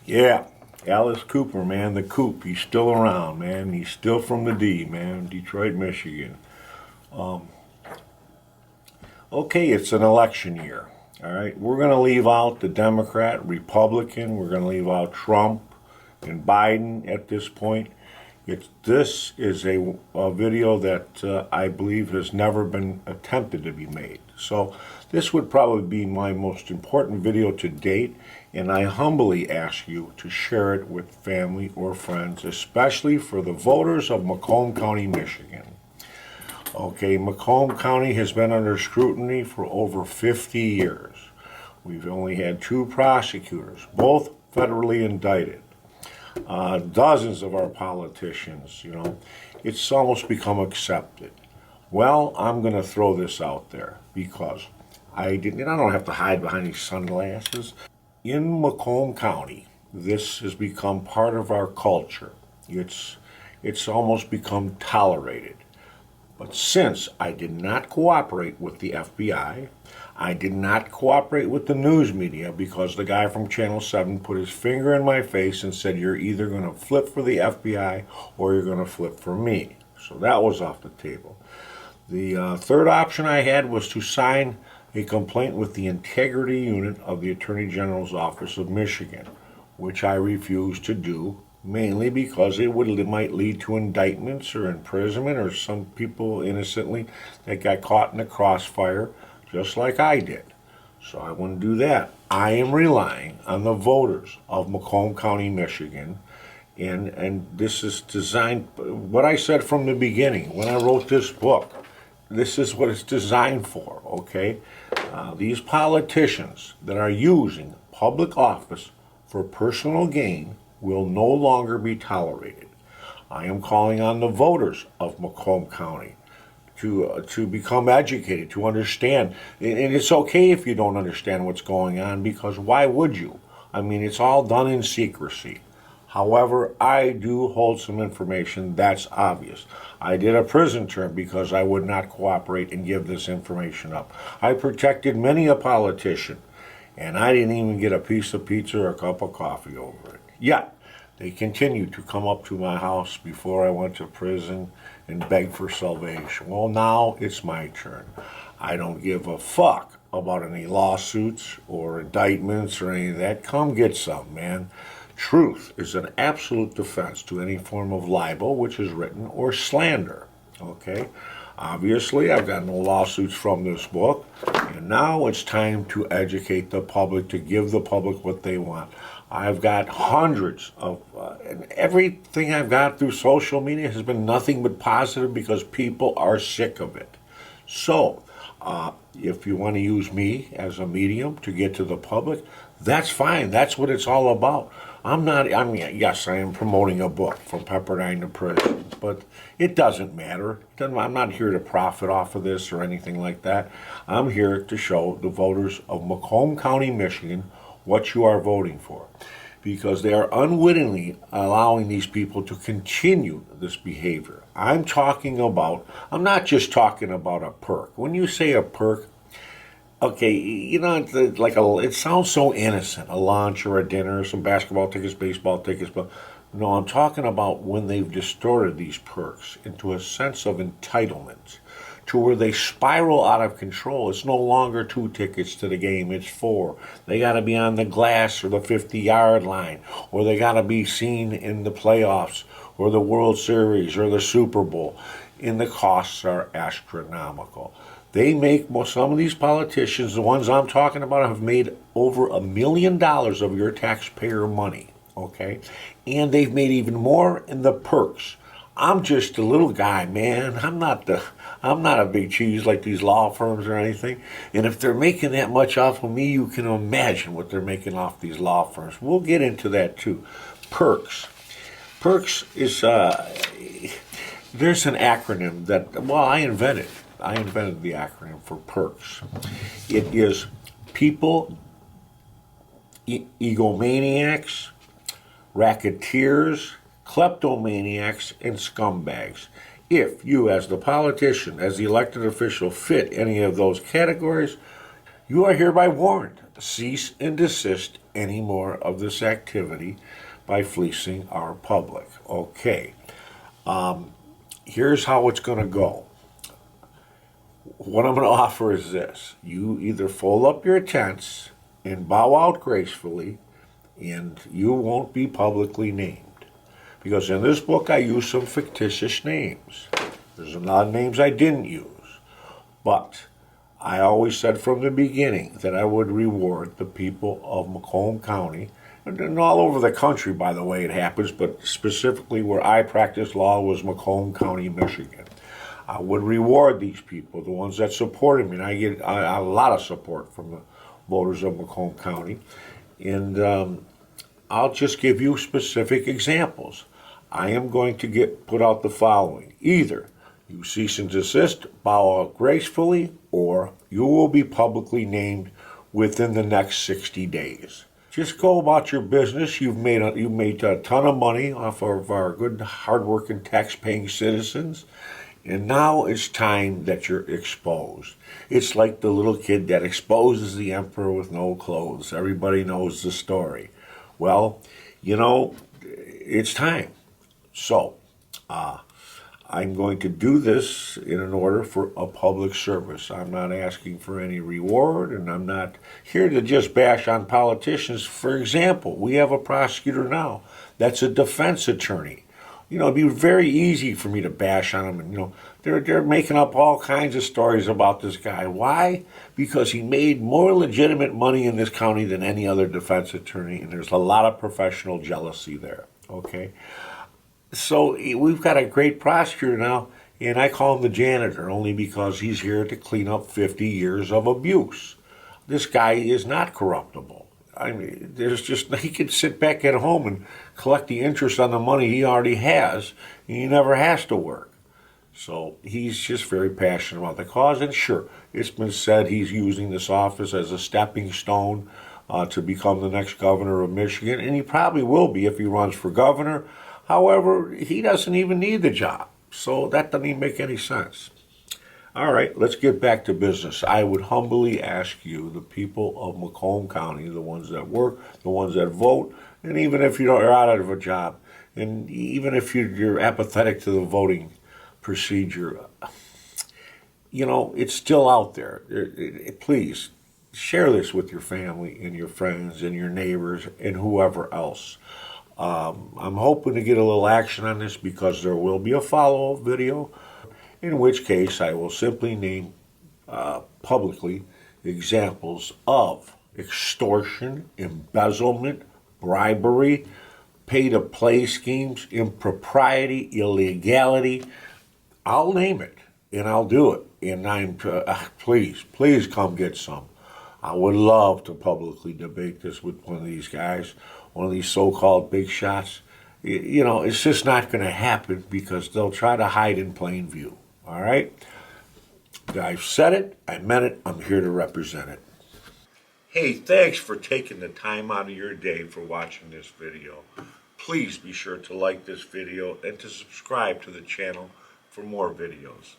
Yeah, Alice Cooper, man, the Coop. He's still around, man. He's still from the D, man, Detroit, Michigan. Um, okay, it's an election year. All right, we're going to leave out the Democrat, Republican. We're going to leave out Trump and Biden at this point. This is a video that I believe has never been attempted to be made. So this would probably be my most important video to date, and I humbly ask you to share it with family or friends, especially for the voters of Macomb County, Michigan. Okay, Macomb County has been under scrutiny for over 50 years. We've only had two prosecutors, both federally indicted. Dozens of our politicians, it's almost become accepted. Well, I'm going to throw this out there because I don't have to hide behind these sunglasses. In Macomb County, this has become part of our culture. It's almost become tolerated. But since I did not cooperate with the FBI, I did not cooperate with the news media because the guy from Channel 7 put his finger in my face and said, you're either going to flip for the FBI or you're going to flip for me. So that was off the table. The third option I had was to sign a complaint with the Integrity Unit of the Attorney General's Office of Michigan, which I refused to do, mainly because it might lead to indictments or imprisonment or some people innocently that got caught in the crossfire, just like I did. So I wouldn't do that. I am relying on the voters of Macomb County, Michigan, and this is designed, what I said from the beginning when I wrote this book, this is what it's designed for, okay? These politicians that are using public office for personal gain will no longer be tolerated. I am calling on the voters of Macomb County to become educated, to understand. And it's okay if you don't understand what's going on, because why would you? I mean, it's all done in secrecy. However, I do hold some information that's obvious. I did a prison term because I would not cooperate and give this information up. I protected many a politician, and I didn't even get a piece of pizza or a cup of coffee over it. Yet, they continued to come up to my house before I went to prison and beg for salvation. Well, now it's my turn. I don't give a fuck about any lawsuits or indictments or any of that. Come get some, man. Truth is an absolute defense to any form of libel which is written or slander, okay? Obviously, I've got no lawsuits from this book, and now it's time to educate the public, to give the public what they want. I've got hundreds of, and everything I've got through social media has been nothing but positive because people are sick of it. So, if you want to use me as a medium to get to the public, that's fine. That's what it's all about. Yes, I am promoting a book, From Pepperdine to Prison, but it doesn't matter. I'm not here to profit off of this or anything like that. I'm here to show the voters of Macomb County, Michigan, what you are voting for, because they are unwittingly allowing these people to continue this behavior. I'm not just talking about a perk. When you say a perk, okay, it sounds so innocent, a lunch or a dinner, some basketball tickets, baseball tickets, but no, I'm talking about when they've distorted these perks into a sense of entitlement, to where they spiral out of control. It's no longer 2 tickets to the game, it's 4. They got to be on the glass or the 50-yard line, or they got to be seen in the playoffs or the World Series or the Super Bowl, and the costs are astronomical. Some of these politicians, the ones I'm talking about, have made over $1 million of your taxpayer money, okay? And they've made even more in the perks. I'm just a little guy, man. I'm not a big cheese like these law firms or anything. And if they're making that much off of me, you can imagine what they're making off these law firms. We'll get into that too. Perks. Perks is, there's an acronym that, I invented the acronym for perks. It is people, egomaniacs, racketeers, kleptomaniacs, and scumbags. If you, as the politician, as the elected official, fit any of those categories, you are hereby warned cease and desist any more of this activity by fleecing our public. Okay, here's how it's going to go. What I'm going to offer is this. You either fold up your tents and bow out gracefully, and you won't be publicly named. Because in this book I use some fictitious names. There's a lot of names I didn't use. But I always said from the beginning that I would reward the people of Macomb County, and all over the country, by the way, it happens, but specifically where I practiced law was Macomb County, Michigan. I would reward these people, the ones that supported me, and I get a lot of support from the voters of Macomb County. And I'll just give you specific examples. I am going to put out the following. Either you cease and desist, bow out gracefully, or you will be publicly named within the next 60 days. Just go about your business. You've made a ton of money off of our good, hardworking, tax-paying citizens, and now it's time that you're exposed. It's like the little kid that exposes the emperor with no clothes. Everybody knows the story. Well, it's time. So, I'm going to do this in an order for a public service. I'm not asking for any reward, and I'm not here to just bash on politicians. For example, we have a prosecutor now that's a defense attorney. It'd be very easy for me to bash on him, and they're making up all kinds of stories about this guy. Why? Because he made more legitimate money in this county than any other defense attorney, and there's a lot of professional jealousy there. Okay. So we've got a great prosecutor now, and I call him the janitor only because he's here to clean up 50 years of abuse. This guy is not corruptible. I mean, he can sit back at home and collect the interest on the money he already has, and he never has to work. So he's just very passionate about the cause, and sure, it's been said he's using this office as a stepping stone to become the next governor of Michigan, and he probably will be if he runs for governor. However, he doesn't even need the job, so that doesn't even make any sense. All right, let's get back to business. I would humbly ask you, the people of Macomb County, the ones that work, the ones that vote, and even if you're out of a job, and even if you're apathetic to the voting procedure, it's still out there. Please share this with your family and your friends and your neighbors and whoever else. I'm hoping to get a little action on this because there will be a follow-up video, in which case I will simply name publicly examples of extortion, embezzlement, bribery, pay-to-play schemes, impropriety, illegality. I'll name it, and I'll do it. And please come get some. I would love to publicly debate this with one of these guys, one of these so-called big shots. It's just not going to happen because they'll try to hide in plain view. All right? I've said it. I meant it. I'm here to represent it. Hey, thanks for taking the time out of your day for watching this video. Please be sure to like this video and to subscribe to the channel for more videos.